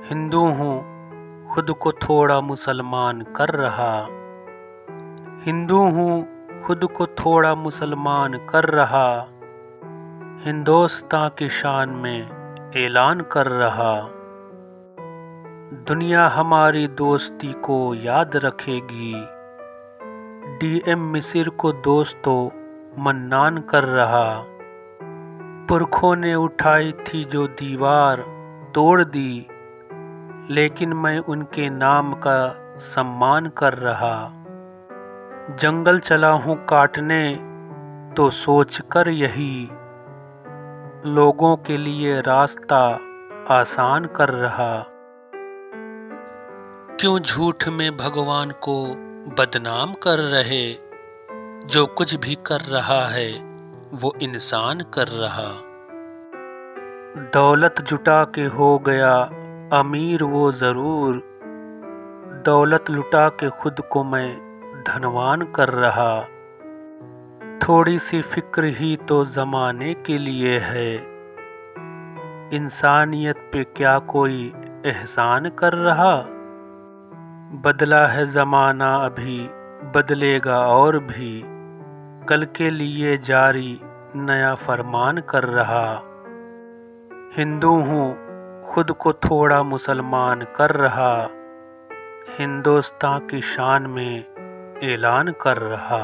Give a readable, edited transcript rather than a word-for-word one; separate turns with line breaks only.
हिंदू हूँ, खुद को थोड़ा मुसलमान कर रहा। हिंदू हूँ, खुद को थोड़ा मुसलमान कर रहा। हिंदोस्तां की शान में ऐलान कर रहा। दुनिया हमारी दोस्ती को याद रखेगी। डीएम मिसिर को दोस्तों मन्नान कर रहा। पुरखों ने उठाई थी जो दीवार तोड़ दी, लेकिन मैं उनके नाम का सम्मान कर रहा। जंगल चला हूँ काटने तो सोच कर यही, लोगों के लिए रास्ता आसान कर रहा। क्यों झूठ में भगवान को बदनाम कर रहे, जो कुछ भी कर रहा है वो इंसान कर रहा। दौलत जुटा के हो गया अमीर वो ज़रूर, दौलत लुटा के खुद को मैं धनवान कर रहा। थोड़ी सी फिक्र ही तो ज़माने के लिए है, इंसानियत पे क्या कोई एहसान कर रहा। बदला है ज़माना अभी बदलेगा और भी, कल के लिए जारी नया फरमान कर रहा। हिंदू हूँ, खुद को थोड़ा मुसलमान कर रहा। हिंदुस्तां की शान में ऐलान कर रहा।